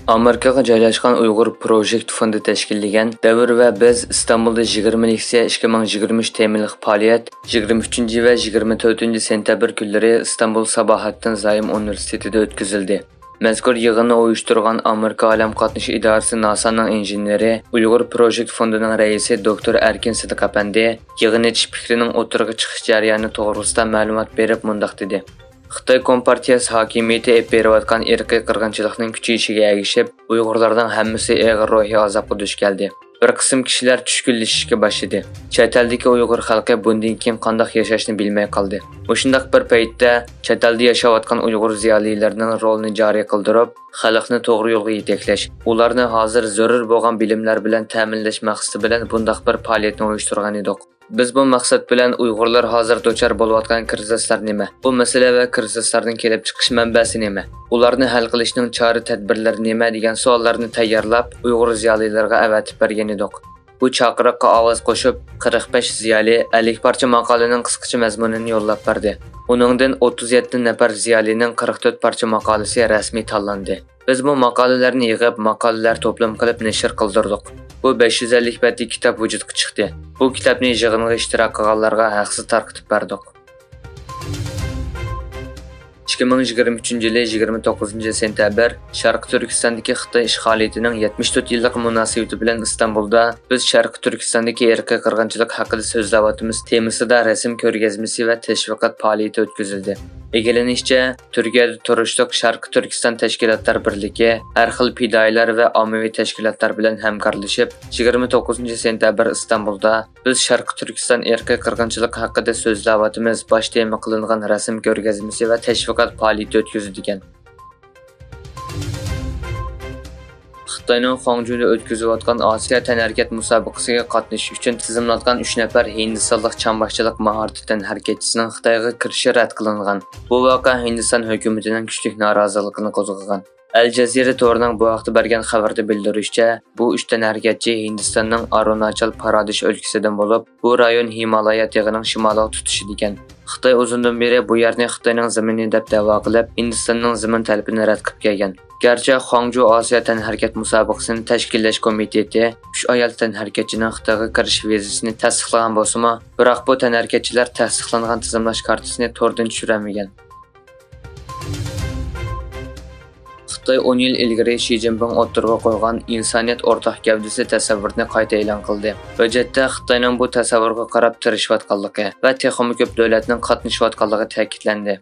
Amerikaga joylashgan Uyg'ur Project fondi tashkillagan Davr va biz Istanbulda 20 leksiya 2023 temalik faoliyat 23 va 24 sentabr kunlari Istanbul Sabahattin Zaim Universitetida o'tkazildi. Mazkur yig'inni uyushtirgan Amerika Alam qatnashi idorasi NASA'ning injeneri, Uyg'ur Project fondining raisi Dr. Erkin Sidiq apandi yig'in etish fikrining o'tirg'i chiqish jarayoni to'g'risida ma'lumot berib mundaq dedi. Xitoy Kompartiyasi hokimiyati berayotgan irqiy qirg'inchilikning kuchayishiga ergishib, Uyg'urlarning hammasi og'ir ruhiy azobga duch keldi. Bir qism kishilar tushkunlashishga boshladi. Chet eldagi Uyg'ur xalqi bundan keyin qanday yashashni bilmay qoldi. O'shundaq bir paytda chet elda yashayotgan Uyg'ur ziyolilarining rolini joriy qildirib, xalqni to'g'ri yo'lga yetaklash, ularni hozir zarur bo'lgan bilimlar bilan ta'minlash maqsadi bilan bundaq bir faoliyatni uyushtirgan edik. Biz bu maqsad bilan Uyg'urlar hozir do'char bo'layotgan krizislar nima? Bu masala va krizislarning kelib chiqish manbasi nima? Ularni hal qilishning chora-tadbirlari nima degan savollarni tayyorlab, Uyg'ur ziyolilariga avatib bergan edik. Bu chaqiriqqa ovoz qo'shib, 45 ziyoli 50 parcha maqolaning qisqacha mazmunini yo'llab berdi. Uningdan 37 nafar ziyolining 44 parcha maqolasi rasmiy tanlandi. Biz bu maqolalarni yig'ib, maqolalar to'plam qilib nashr qildirdik. Bu 550 betlik kitob vujudga chiqdi. Bu kitobni yig'inga ishtirok qilganlarga haqsiz tarqatib berdik. 2023 yili 29 sentabr Sharq Turkistondagi Xitoy ishg'oliyatining 74 yillik munosabati bilan Istanbulda biz Sharq Turkistondagi irqiy qirg'inchilik haqida so'zlayotimiz temasida rasm ko'rgazmasi va tashviqot faoliyati o'tkazildi. Egallanishicha, Turkiyada turishliq Sharq Turkiston tashkilotlar birligi har xil fidoyilar va ommaviy tashkilotlar bilan hamkorlashib, 29 sentabr Istanbulda biz Sharq Turkiston irqiy qirg'inchilik haqida so'zlayotimiz bosh tema qilingan rasm ko'rgazmasi va tashviqot faoliyati o'tkazilgan. Xitoyning Xongjuda o'tkazayotgan Osiyo tanharkat musobaqasiga qatnashish uchun tizimlangan 3 nafar Hindistonlik chamboqchilik mahorati tanharkatchisining Xitoyga kirishi rad qilingan. Bu voqea Hindiston hukumatining kuchli noroziligini qo'zg'agan. Al Jazeera to'rining bu vaqtda bergan xabarda bildirishicha, bu 3 tanharkatchi Hindistonning Arunachal Pradesh o'lkasidan bo'lib, bu rayon Himolaya tog'ining shimoliga tutishi degan. Xitoy uzundan beri bu yerni Xitoyning zamini deb da'vo qilib, Hindistonning zamin talabini rad qilib kelgan. Garchi Xongju Osiyo tanharkat musobaqasini tashkillash komiteti 3 ayol tanharkatchining Xitoyga kirish vizasini tasdiqlagan bo'lsa-mu, biroq bu tanharkatchilar tasdiqlangan tizimlash kartasini to'rdan tushiramagan. Xitoy 10 yil ilgari Xi Jinping o'ttirg'a qo'ygan insoniyat o'rtaq gavdasi tasavvurini qayta e'lon qildi. Hujjatda Xitoyning bu tasavvurga qarab tirishayotganligi va texnik ko'p davlatning qatnashayotganligi ta'kidlandi.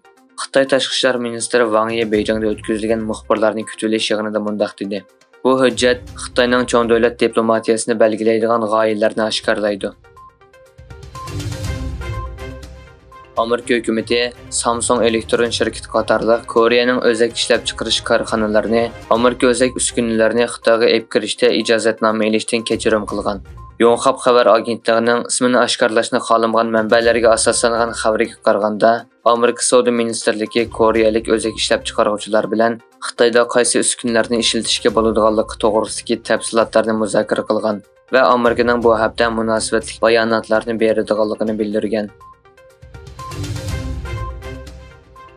Xitoy Tashqi ishlar ministri Wang Yi Beijingda o'tkazilgan muxbirlarning kutilish yig'inida mundaq dedi. Bu hujjat Xitoyning cho'ng davlat diplomatiyasini belgilaydigan g'oyalarni oshkorlaydi. Amerika hukumati Samsung elektron shirkati qatorliq Koreyaning o'zak ishlab chiqarish korxonalarini, Amerika o'zak uskunalarini Xitoyga olib kirishda ijozatnoma olishdan kechirim qilgan. Yonhap xabar agentligining ismini oshkorlashni xohlamagan manbalarga asoslangan xabariga qaraganda, Amerika Savdo ministrligi koreyalik o'zak ishlab chiqaruvchilar bilan Xitoyda qaysi uskunlarni ishlatishga bo'ladiganligi to'g'risidagi tafsilotlarni muzokara qilgan va Amerikaning bu haqda munosabatli bayonotlarni beradiganligini bildirgan.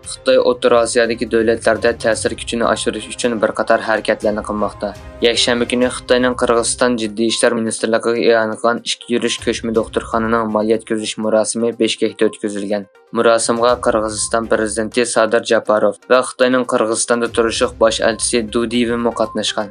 Xitoy O'rta Osiyodagi davlatlarda ta'sir kuchini oshirish uchun bir qator harakatlarni qilmoqda. Yakshanba kuni Xitoyning Qirg'iziston Jiddiy ishlar ministrligiga e'lon qilgan ishga yurish ko'chma doktorxonaning maliyat ko'rish murosimi Bishkekda o'tkazilgan. Murosimga Qirg'iziston prezidenti Sadir Japarov va Xitoyning Qirg'izistonda turishliq bosh elchisi Dudiyevmi qatnashgan.